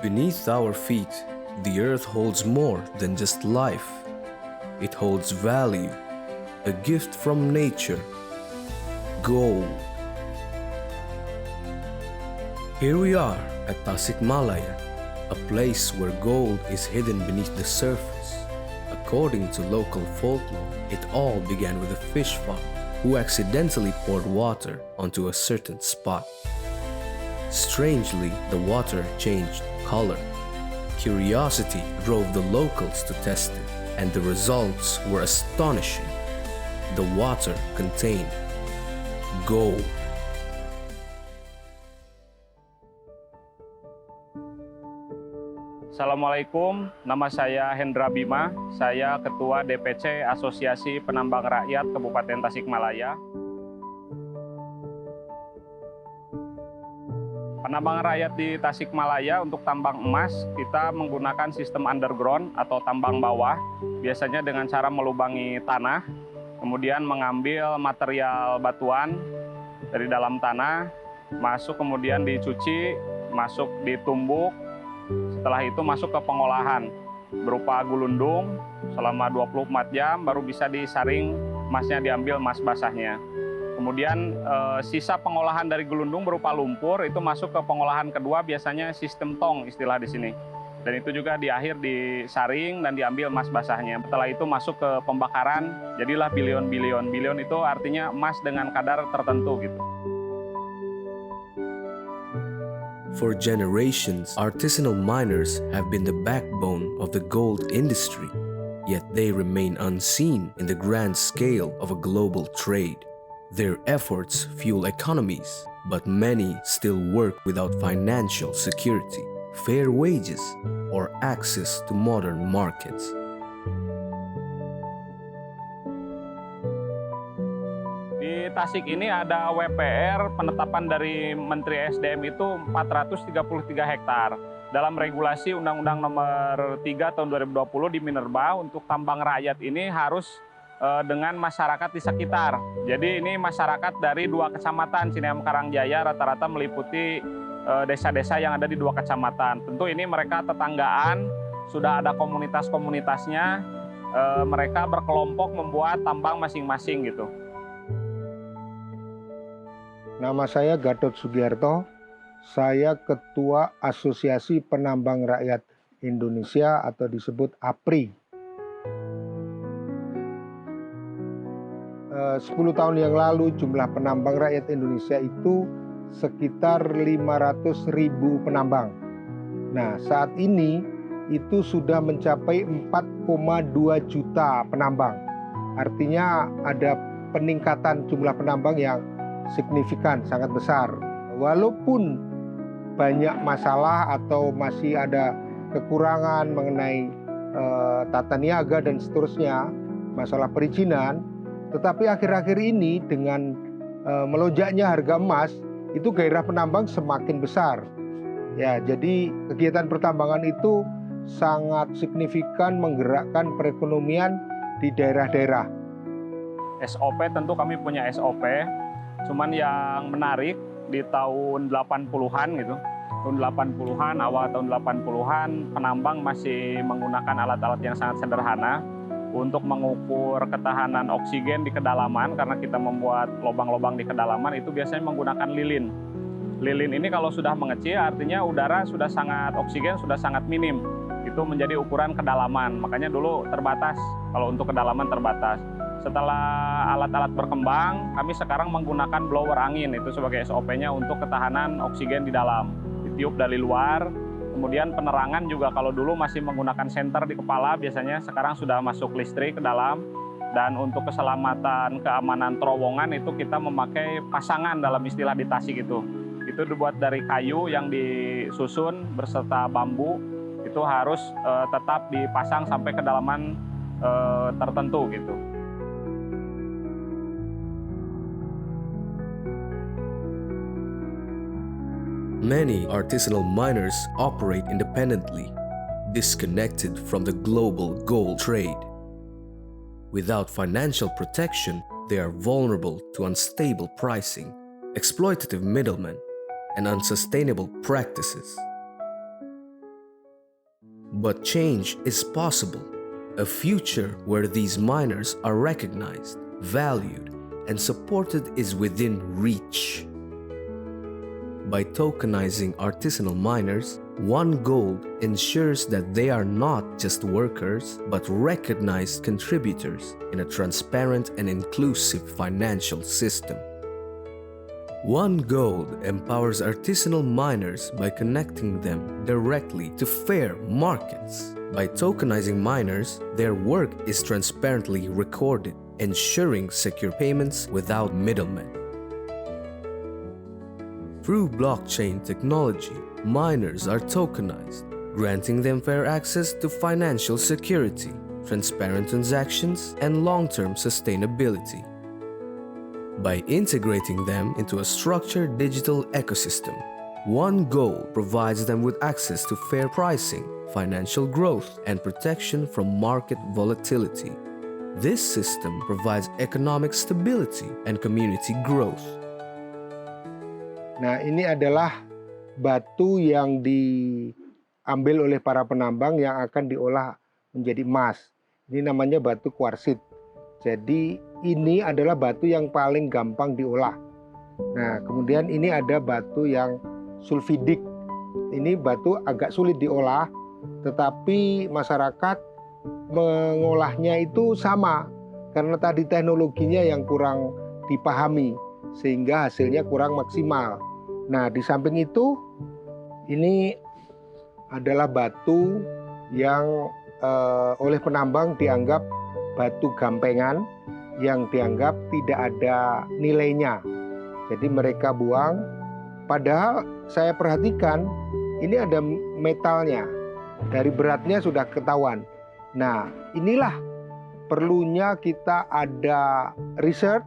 Beneath our feet, the earth holds more than just life. It holds value, a gift from nature, gold. Here we are at Tasikmalaya, a place where gold is hidden beneath the surface. According to local folklore, it all began with a fish farm who accidentally poured water onto a certain spot. Strangely, the water changed color. Curiosity drove the locals to test it, and the results were astonishing. The water contained gold. Assalamualaikum, nama saya Hendra Bima, saya Ketua DPC Asosiasi Penambang Rakyat Kabupaten Tasikmalaya. Penambangan rakyat di Tasikmalaya untuk tambang emas, kita menggunakan sistem underground atau tambang bawah, biasanya dengan cara melubangi tanah, kemudian mengambil material batuan dari dalam tanah, masuk kemudian dicuci, masuk ditumbuk, setelah itu masuk ke pengolahan berupa gulundung selama 24 jam baru bisa disaring emasnya, diambil emas basahnya. Kemudian sisa pengolahan dari gulundung berupa lumpur itu masuk ke pengolahan kedua, biasanya sistem tong istilah di sini. Dan itu juga di akhir disaring dan diambil emas basahnya. Setelah itu masuk ke pembakaran, jadilah bilion-bilion. Bilion itu artinya emas dengan kadar tertentu gitu. For generations, artisanal miners have been the backbone of the gold industry, yet they remain unseen in the grand scale of a global trade. Their efforts fuel economies, but many still work without financial security, fair wages, or access to modern markets. Di Tasik ini ada WPR, penetapan dari Menteri SDM itu 433 hektar. Dalam regulasi Undang-Undang Nomor 3 Tahun 2020 di Minerba, untuk tambang rakyat ini harus dengan masyarakat di sekitar. Jadi ini masyarakat dari 2 kecamatan, Cineam Karangjaya, rata-rata meliputi desa-desa yang ada di 2 kecamatan. Tentu ini mereka tetanggaan, sudah ada komunitas-komunitasnya, mereka berkelompok membuat tambang masing-masing gitu. Nama saya Gatot Sugiarto, saya Ketua Asosiasi Penambang Rakyat Indonesia atau disebut APRI. 10 tahun yang lalu jumlah penambang rakyat Indonesia itu sekitar 500.000 penambang. Nah, saat ini itu sudah mencapai 4,2 juta penambang. Artinya ada peningkatan jumlah penambang yang signifikan, sangat besar. Walaupun banyak masalah atau masih ada kekurangan mengenai tata niaga dan seterusnya, masalah perizinan, tetapi akhir-akhir ini dengan melonjaknya harga emas, itu gairah penambang semakin besar. Ya, jadi kegiatan pertambangan itu sangat signifikan menggerakkan perekonomian di daerah-daerah. SOP tentu kami punya SOP, cuman yang menarik di tahun 80-an gitu. Tahun 80-an, awal tahun 80-an, penambang masih menggunakan alat-alat yang sangat sederhana untuk mengukur ketahanan oksigen di kedalaman, karena kita membuat lubang-lubang di kedalaman itu biasanya menggunakan lilin. Lilin ini kalau sudah mengecil artinya udara sudah sangat, oksigen sudah sangat minim. Itu menjadi ukuran kedalaman, makanya dulu terbatas, kalau untuk kedalaman terbatas. Setelah alat-alat berkembang, kami sekarang menggunakan blower angin, itu sebagai SOP-nya untuk ketahanan oksigen di dalam. Ditiup dari luar. Kemudian penerangan juga, kalau dulu masih menggunakan senter di kepala, biasanya sekarang sudah masuk listrik ke dalam. Dan untuk keselamatan, keamanan terowongan itu kita memakai pasangan dalam istilah di Tasik itu. Itu dibuat dari kayu yang disusun berserta bambu, itu harus tetap dipasang sampai kedalaman tertentu gitu. Many artisanal miners operate independently, disconnected from the global gold trade. Without financial protection, they are vulnerable to unstable pricing, exploitative middlemen, and unsustainable practices. But change is possible. A future where these miners are recognized, valued, and supported is within reach. By tokenizing artisanal miners, One Gold ensures that they are not just workers but recognized contributors in a transparent and inclusive financial system. One Gold empowers artisanal miners by connecting them directly to fair markets. By tokenizing miners, their work is transparently recorded, ensuring secure payments without middlemen. Through blockchain technology, miners are tokenized, granting them fair access to financial security, transparent transactions, and long-term sustainability. By integrating them into a structured digital ecosystem, One Gold provides them with access to fair pricing, financial growth, and protection from market volatility. This system provides economic stability and community growth. Nah, ini adalah batu yang diambil oleh para penambang yang akan diolah menjadi emas. Ini namanya batu kuarsit. Jadi ini adalah batu yang paling gampang diolah. Nah, kemudian ini ada batu yang sulfidik. Ini batu agak sulit diolah, tetapi masyarakat mengolahnya itu sama karena tadi teknologinya yang kurang dipahami sehingga hasilnya kurang maksimal. Nah, di samping itu ini adalah batu yang oleh penambang dianggap batu gampengan yang dianggap tidak ada nilainya. Jadi mereka buang, padahal saya perhatikan ini ada metalnya, dari beratnya sudah ketahuan. Nah, inilah perlunya kita ada riset,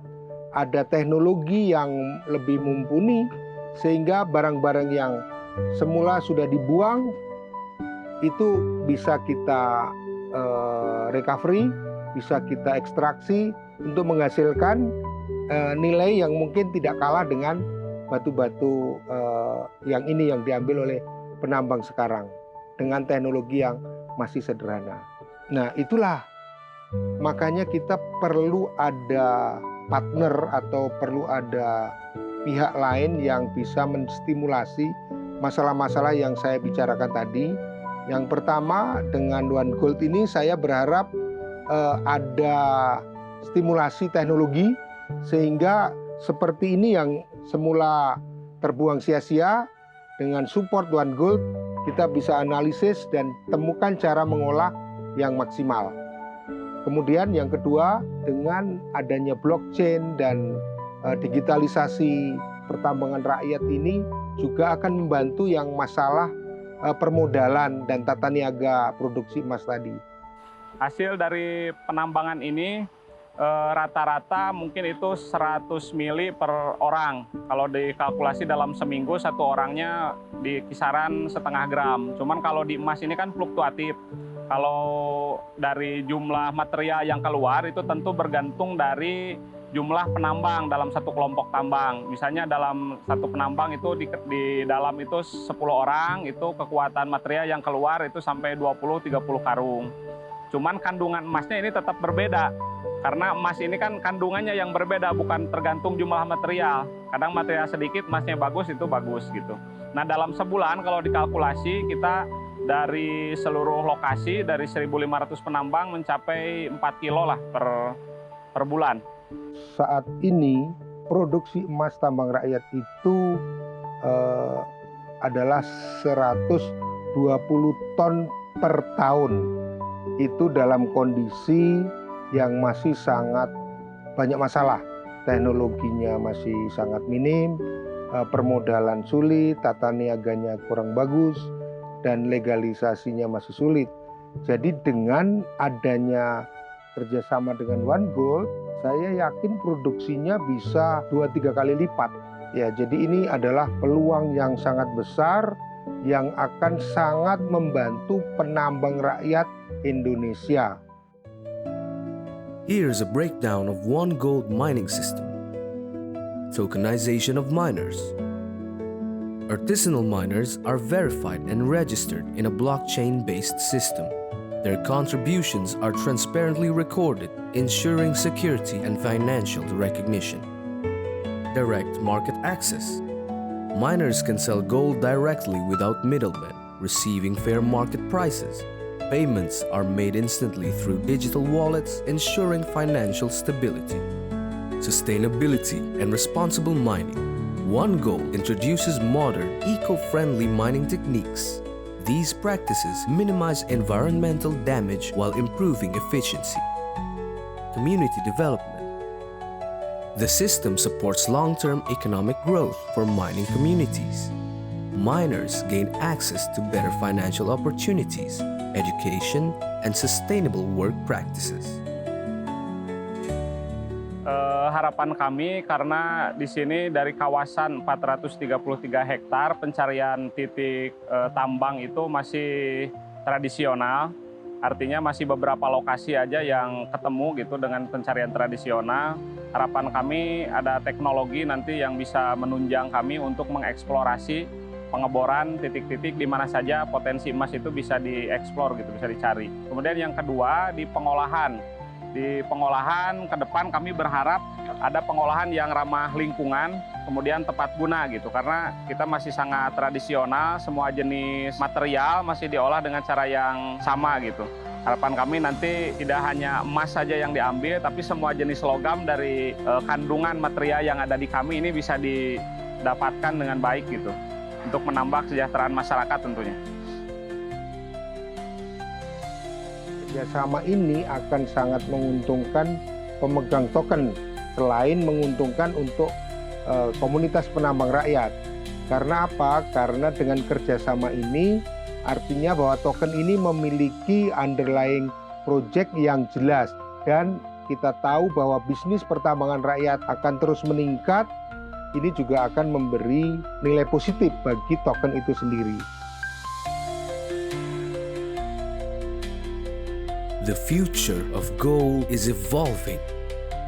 ada teknologi yang lebih mumpuni sehingga barang-barang yang semula sudah dibuang itu bisa kita recovery, bisa kita ekstraksi untuk menghasilkan nilai yang mungkin tidak kalah dengan batu-batu yang ini yang diambil oleh penambang sekarang dengan teknologi yang masih sederhana. Nah, itulah makanya kita perlu ada partner atau perlu ada pihak lain yang bisa menstimulasi masalah-masalah yang saya bicarakan tadi. Yang pertama, dengan One Gold ini saya berharap ada stimulasi teknologi sehingga seperti ini yang semula terbuang sia-sia, dengan support One Gold kita bisa analisis dan temukan cara mengolah yang maksimal. Kemudian yang kedua, dengan adanya blockchain dan digitalisasi pertambangan rakyat ini juga akan membantu yang masalah permodalan dan tata niaga produksi emas tadi. Hasil dari penambangan ini rata-rata mungkin itu 100 mili per orang. Kalau dikalkulasi dalam seminggu satu orangnya di kisaran setengah gram. Cuman kalau di emas ini kan fluktuatif. Kalau dari jumlah material yang keluar itu tentu bergantung dari jumlah penambang dalam satu kelompok tambang. Misalnya dalam satu penambang itu di dalam itu 10 orang, itu kekuatan material yang keluar itu sampai 20-30 karung. Cuman kandungan emasnya ini tetap berbeda. Karena emas ini kan kandungannya yang berbeda, bukan tergantung jumlah material. Kadang material sedikit, emasnya bagus, itu bagus gitu. Nah, dalam sebulan kalau dikalkulasi kita dari seluruh lokasi, dari 1.500 penambang mencapai 4 kilo lah per bulan. Saat ini produksi emas tambang rakyat itu adalah 120 ton per tahun. Itu dalam kondisi yang masih sangat banyak masalah. Teknologinya masih sangat minim, permodalan sulit, tata niaganya kurang bagus, dan legalisasinya masih sulit. Jadi dengan adanya kerjasama dengan One Gold, saya yakin produksinya bisa 2-3 kali lipat. Ya, jadi ini adalah peluang yang sangat besar yang akan sangat membantu penambang rakyat Indonesia. Here's a breakdown of One Gold mining system. Tokenization of miners. Artisanal miners are verified and registered in a blockchain-based system. Their contributions are transparently recorded, ensuring security and financial recognition. Direct market access. Miners can sell gold directly without middlemen, receiving fair market prices. Payments are made instantly through digital wallets, ensuring financial stability. Sustainability and responsible mining. One Gold introduces modern, eco-friendly mining techniques. These practices minimize environmental damage while improving efficiency. Community development. The system supports long-term economic growth for mining communities. Miners gain access to better financial opportunities, education, and sustainable work practices. Harapan kami karena di sini dari kawasan 433 hektar pencarian titik tambang itu masih tradisional. Artinya masih beberapa lokasi aja yang ketemu gitu dengan pencarian tradisional. Harapan kami ada teknologi nanti yang bisa menunjang kami untuk mengeksplorasi pengeboran titik-titik di mana saja potensi emas itu bisa dieksplor gitu, bisa dicari. Kemudian yang kedua di pengolahan. Di pengolahan ke depan kami berharap ada pengolahan yang ramah lingkungan, kemudian tepat guna gitu. Karena kita masih sangat tradisional, semua jenis material masih diolah dengan cara yang sama gitu. Harapan kami nanti tidak hanya emas saja yang diambil, tapi semua jenis logam dari kandungan material yang ada di kami ini bisa didapatkan dengan baik gitu. Untuk menambah kesejahteraan masyarakat tentunya. Kerjasama ini akan sangat menguntungkan pemegang token, selain menguntungkan untuk komunitas penambang rakyat. Karena apa? Karena dengan kerjasama ini artinya bahwa token ini memiliki underlying project yang jelas, dan kita tahu bahwa bisnis pertambangan rakyat akan terus meningkat. Ini juga akan memberi nilai positif bagi token itu sendiri. The future of gold is evolving,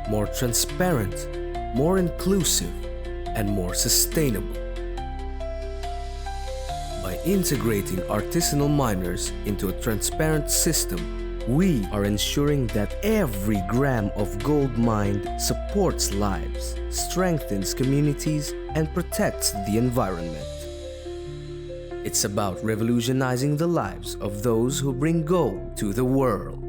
more transparent, more inclusive, and more sustainable. By integrating artisanal miners into a transparent system, we are ensuring that every gram of gold mined supports lives, strengthens communities, and protects the environment. It's about revolutionizing the lives of those who bring gold to the world.